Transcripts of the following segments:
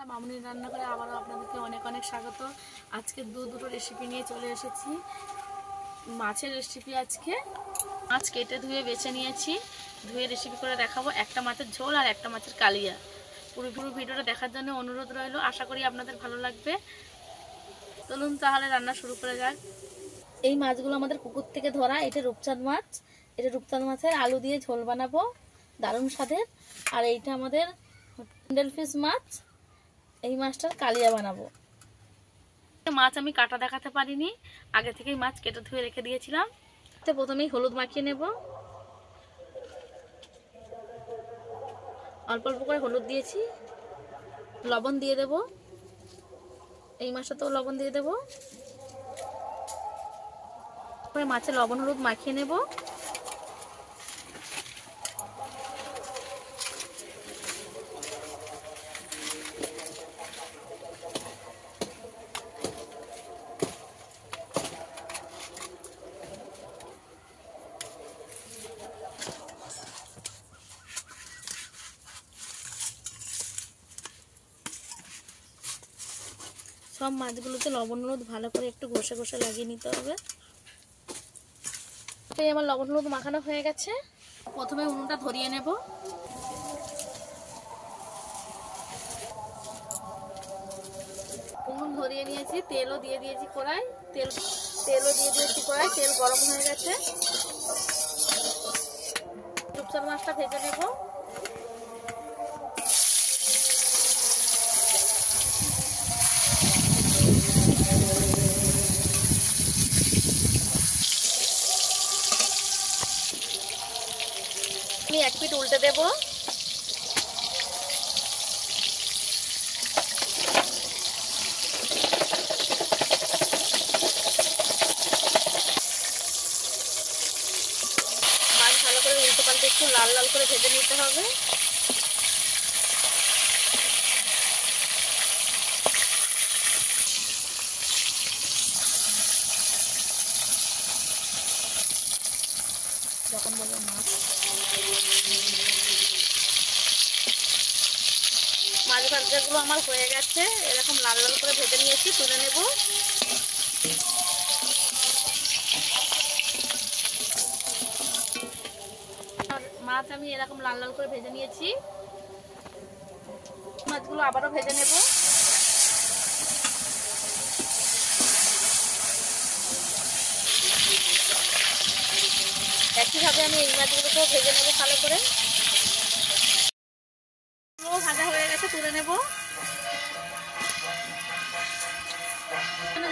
মামুনি রান্না করে আবারও আপনাদেরকে অনেক অনেক স্বাগত। আজকে দুটো রেসিপি নিয়ে চলে এসেছি। মাছের রেসিপি। আজকে মাছ কেটে ধুয়ে বেছে নিয়েছি, ধুয়ে রেসিপি করে দেখাবো। একটা মাছের ঝোল আর একটা মাছের কালিয়া। পুরো ভিডিওটা দেখার জন্য অনুরোধ রইল। আশা করি আপনাদের ভালো লাগবে। চলুন তাহলে রান্না শুরু করে যাক। এই মাছগুলো আমাদের পুকুর থেকে ধরা। এটা রূপচাঁদ মাছ। এটা রূপচাঁদ মাছের আলু দিয়ে ঝোল বানাবো, দারুণ স্বাদের। আর এইটা আমাদের হ্যান্ডেল ফিশ মাছ। এই মাছটার কালিয়া বানাবো। মাছ আমি কাটা দেখাতে পারিনি, আগে থেকেই মাছ কেটে ধুয়ে রেখে দিয়েছিলাম। তো প্রথমেই হলুদ মাখিয়ে নেব। অল্প অল্প করে হলুদ দিয়েছি, লবণ দিয়ে দেব। এই মাছটাতেও লবণ দিয়ে দেব। তারপরে মাছে লবণ হলুদ মাখিয়ে নেব। সব মাছগুলোতে লবণ হলুদ ভালো করে একটু ঘষে ঘষে লাগিয়ে নিতে হবে। আমার লবণ হলুদ মাখানো হয়ে গেছে। প্রথমে উনুনটা ধরিয়ে নেব। উনুন ধরিয়ে নিয়েছি, তেলও দিয়ে দিয়েছি কড়াই। তেলও দিয়ে দিয়েছি কড়াই। তেল গরম হয়ে গেছে। রূপচাঁদ মাছটা ভেজে নেব। আমি এক পিঠ উল্টে দেব। মাছ ভালো করে উল্টে পাল্টে একটু লাল লাল করে ভেজে নিতে হবে। যখন বলবো মাছ ভাজাগুলো আমার হয়ে গেছে। এরকম লাল লাল করে ভেজে নিয়েছি, তুলে নেব। মাছ আমি এরকম লাল লাল করে ভেজে নিয়েছি। মাছগুলো আবারও ভেজে নেব। একইভাবে আমি এই মাছগুলোকেও ভেজে নেব ভালো করে। ভাজা হয়ে গেছে, তুলে নেব।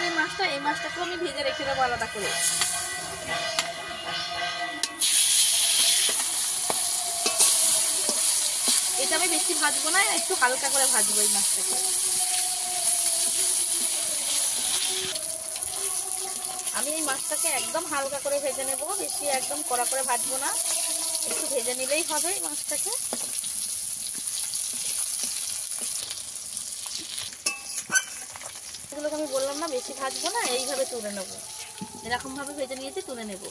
যে মাছটা, এই মাছটাকেও আমি ভেজে রেখে দেবো আলাদা করে। এটা আমি বেশি ভাজবো না, একটু হালকা করে ভাজবো এই মাছটাকে। আমি এই মাছটাকে একদম হালকা করে ভেজে নেব, বেশি একদম কড়া করে ভাজবো না, একটু ভেজে নিলেই হবে এই মাছটাকে। এগুলোকে আমি বললাম না বেশি ভাজবো না, এইভাবে তুলে নেব। এরকম ভাবে ভেজে নিয়েছি, তুলে নেব।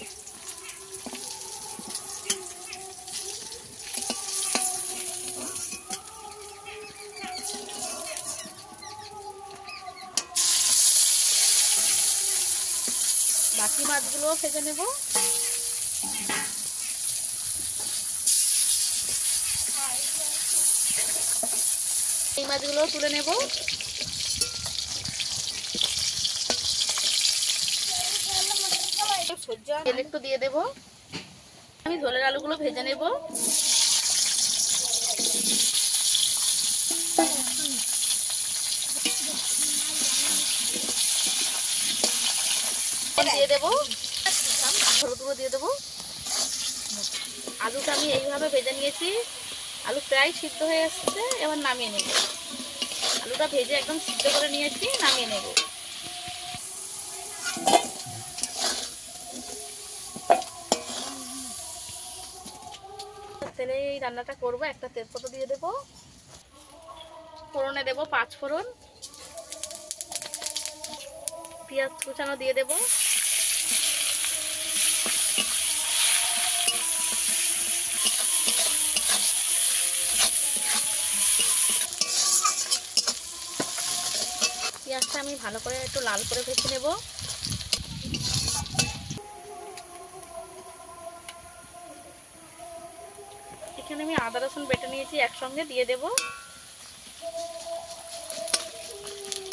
বাকি মাছগুলো ভেজে নেব। এই মাছগুলো তুলে নেব। তেল একটু দিয়ে দেব। আমি ঝোলের আলুগুলো ভেজে নেব। দিয়ে দেবো, হলুদ গুঁড়ো দিয়ে দেবো। আলুটা আমি এইভাবে ভেজে নিয়েছি। আলু প্রায় সিদ্ধ হয়ে আসছে, এবার নামিয়ে নেব। আলুটা ভেজে একদম সিদ্ধ করে নিয়েছি, নামিয়ে নেব। তেলে এই রান্নাটা করবো। একটা তেজপাতা দিয়ে দেবো, ফোড়নে দেবো 5 ফোড়ন, পেঁয়াজ কুচানো দিয়ে দেবো। পেঁয়াজটা আমি ভালো করে একটু লাল করে ভেজে নেব। এখানে আমি আদা রসুন বেটে নিয়েছি, একসঙ্গে দিয়ে দেব।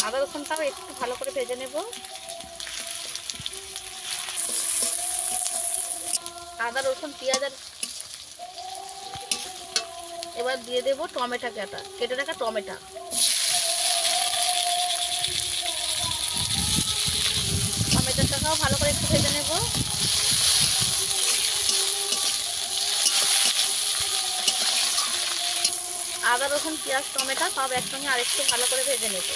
আদা রসুনটাও একটু ভালো করে ভেজে নেব। আদা রসুন পেঁয়াজ আর এবার দিয়ে দেব টমেটো কেটে রাখা টমেটো। টমেটোটাও ভালো করে একটু ভেজে নেব। আদা রসুন পেঁয়াজ টমেটো সব একসঙ্গে আরেকটু ভালো করে ভেজে নেব।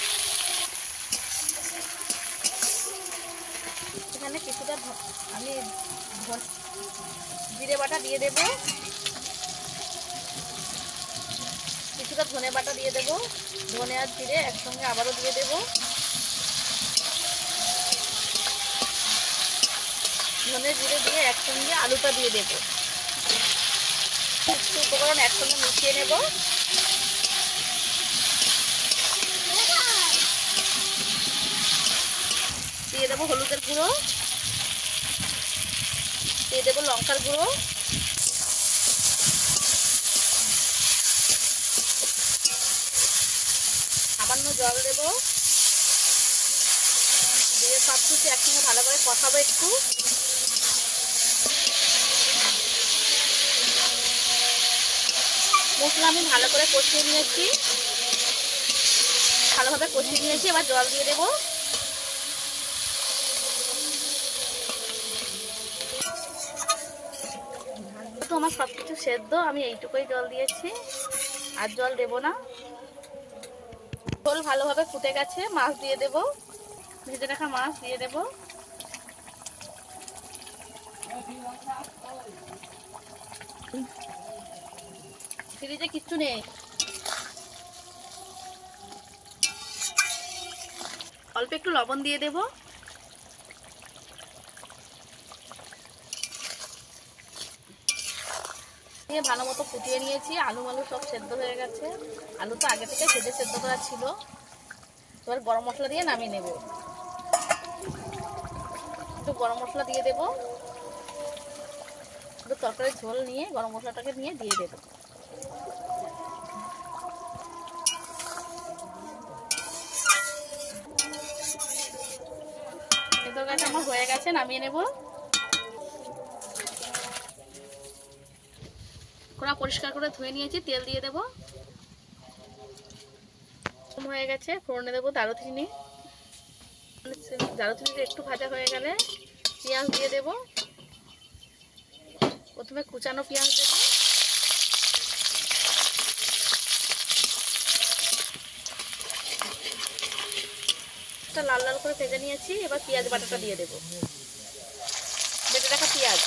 এখানে কিছুটা আমি জিরে বাটা দিয়ে দেব, কিছুটা ধনে বাটা দিয়ে দেব। ধনে আর জিরে একসঙ্গে আবারও দিয়ে দেব। ধনে জিরে দিয়ে একসঙ্গে আলুটা দিয়ে দেব। কিছু উপকরণ একসঙ্গে মিশিয়ে নেব। দিয়ে দেবো হলুদের গুঁড়ো, দিয়ে দেবো লঙ্কার গুঁড়ো, সামান্য জল দেব। দিয়ে সব কিছু একসঙ্গে ভালো করে কষাবো একটু। মশলা আমি ভালো করে কষিয়ে নিয়েছি, ভালোভাবে কষিয়ে নিয়েছি। এবার জল দিয়ে দেবো। তো আমার সব কিছু সেদ্ধ, আমি এইটুকুই জল দিয়েছি, আর জল দেব না। ঝোল ভালোভাবে ফুটে গেছে, মাছ দিয়ে দেব। ভেজে রাখা মাছ দিয়ে দেব। ফ্রিজে কিচ্ছু নেই। অল্প একটু লবণ দিয়ে দেব। দিয়ে ভালো মতো ফুটিয়ে নিয়েছি। আলু সব সেদ্ধ হয়ে গেছে। আলু তো আগে থেকে ভেজে সেদ্ধ করা ছিল। এবার গরম মশলা দিয়ে নামিয়ে নেব। একটু গরম মশলা দিয়ে দেব। একটু তরকারির ঝোল নিয়ে গরম মশলাটাকে নিয়ে দিয়ে দেব। তরকারিটা আমার হয়ে গেছে, নামিয়ে নেব। কড়া পরিষ্কার করে ধুয়ে নিয়েছি, তেল দিয়ে দেব। হয়ে গেছে, ফোড়নে দেবো দারুচিনি। দারুচিনিটা একটু ভাজা হয়ে গেলে পেঁয়াজ দিয়ে দেব। প্রথমে কুচানো পেঁয়াজ দেব। লাল লাল করে ভেজে নিয়েছি। এবার পেঁয়াজ বাটাটা দিয়ে দেব। বেটে রাখা পেঁয়াজ,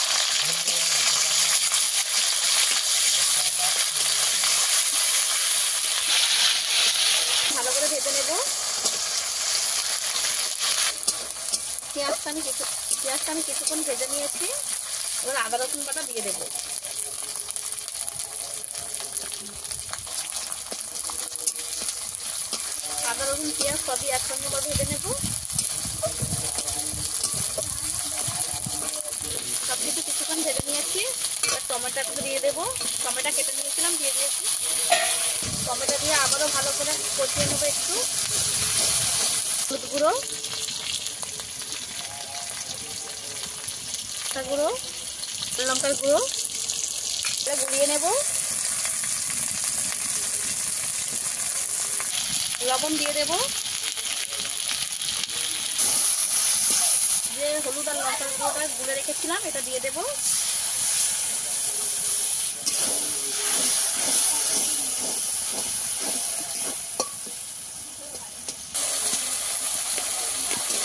ভালো করে ভেজে নেব। পেঁয়াজটা আমি কিছুক্ষণ ভেজে নিয়েছি। এবার আদা রসুন বাটা দিয়ে দেব। আদা রসুন পেঁয়াজ সবই একসঙ্গে ভেজে নেব। সব কিছু কিছুক্ষণ ভেজে নিয়েছি। এবার টমেটোটা দিয়ে দেবো। টমেটো কেটে নিয়েছিলাম, দিয়ে দিয়েছি। টমেটো দিয়ে আবারও ভালো করে কষিয়ে নেবো একটু। হলুদ গুঁড়ো, গুঁড়ো, লঙ্কার গুঁড়ো গুলিয়ে নেব। লবণ দিয়ে দেব। যে হলুদ আর লঙ্কার গুঁড়োটা গুলে রেখেছিলাম এটা দিয়ে দেব।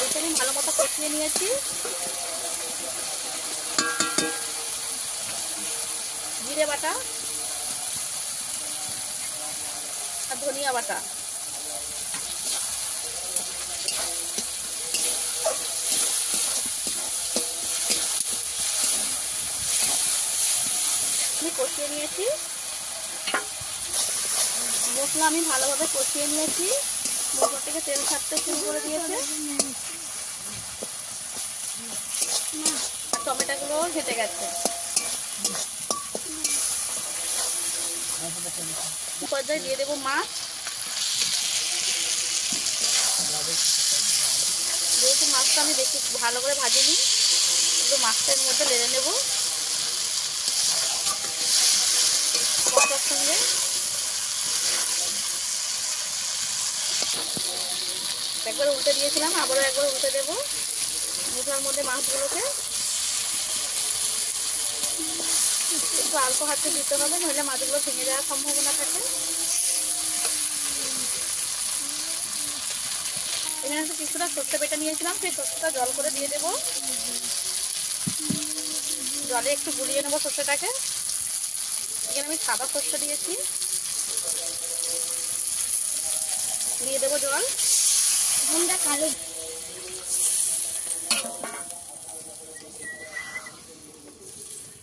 এটা আমি ভালো মতো কষিয়ে নিয়েছি। জিরে বাটা আর ধনিয়া বাটা, আমি কষিয়ে নিয়েছি। মশলা আমি ভালোভাবে কষিয়ে নিয়েছি। মোটর থেকে তেল ছাড়তে শুরু করে দিয়েছে। আর টমেটোগুলো ঘেটে গেছে। পর্যায়ে দিয়ে দেবো মাছ। যেহেতু মাছটা আমি বেশি ভালো করে ভাজিনি, একটু মাছটার মধ্যে লেড়ে নেব মশলার সঙ্গে। একবার উল্টে দিয়েছিলাম, আবারও একবার উল্টে দেবো মশলার মধ্যে মাছগুলোকে। একটু অল্প হাতে দিতে হবে, নইলে মাছগুলো ভেঙে যাওয়ার সম্ভাবনা থাকে। এখানে একটু কিছুটা সর্ষে বেটে নিয়েছিলাম, সেই সর্ষেটা জল করে দিয়ে দেবো। জলে একটু গুলিয়ে নেবো সর্ষেটাকে। এখানে আমি সাদা সর্ষে দিয়েছি, দিয়ে দেবো জল। কালো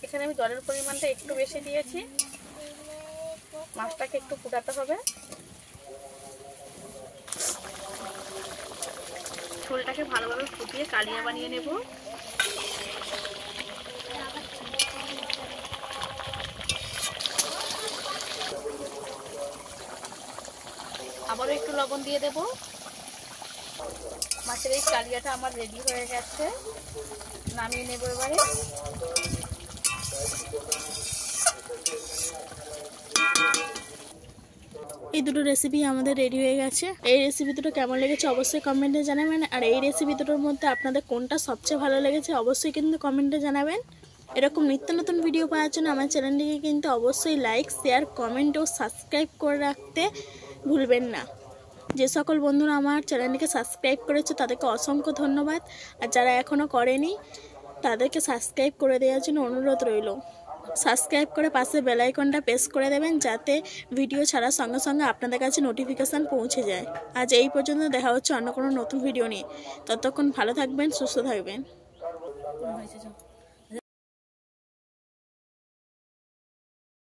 এখানে আমি জলের পরিমাণটা একটু বেশি দিয়েছি। মাছটাকে একটু ফুটাতে হবে। ঝোলটাকে ভালোভাবে ফুটিয়ে কালিয়া বানিয়ে নেব। আবারও একটু লবণ দিয়ে দেব। মাছের এই কালিয়াটা আমার রেডি হয়ে গেছে, নামিয়ে নেব এবারে। এই দুটো রেসিপি আমাদের রেডি হয়ে গেছে। এই রেসিপি দুটো কেমন লেগেছে অবশ্যই কমেন্টে জানাবেন। আর এই রেসিপি দুটোর মধ্যে আপনাদের কোনটা সবচেয়ে ভালো লেগেছে অবশ্যই কিন্তু কমেন্টে জানাবেন। এরকম নিত্য নতুন ভিডিও পাওয়ার জন্য আমার চ্যানেলটিকে কিন্তু অবশ্যই লাইক, শেয়ার, কমেন্ট ও সাবস্ক্রাইব করে রাখতে ভুলবেন না। যে সকল বন্ধুরা আমার চ্যানেলটিকে সাবস্ক্রাইব করেছে তাদেরকে অসংখ্য ধন্যবাদ। আর যারা এখনও করেনি তাদেরকে সাবস্ক্রাইব করে দেওয়ার জন্য অনুরোধ রইল। সাবস্ক্রাইব করে পাশে বেল আইকনটা প্রেস করে দেবেন, যাতে ভিডিও ছাড়ার সঙ্গে সঙ্গে আপনাদের কাছে নোটিফিকেশান পৌঁছে যায়। আজ এই পর্যন্ত, দেখা হচ্ছে অন্য কোনো নতুন ভিডিও নিয়ে। ততক্ষণ ভালো থাকবেন, সুস্থ থাকবেন।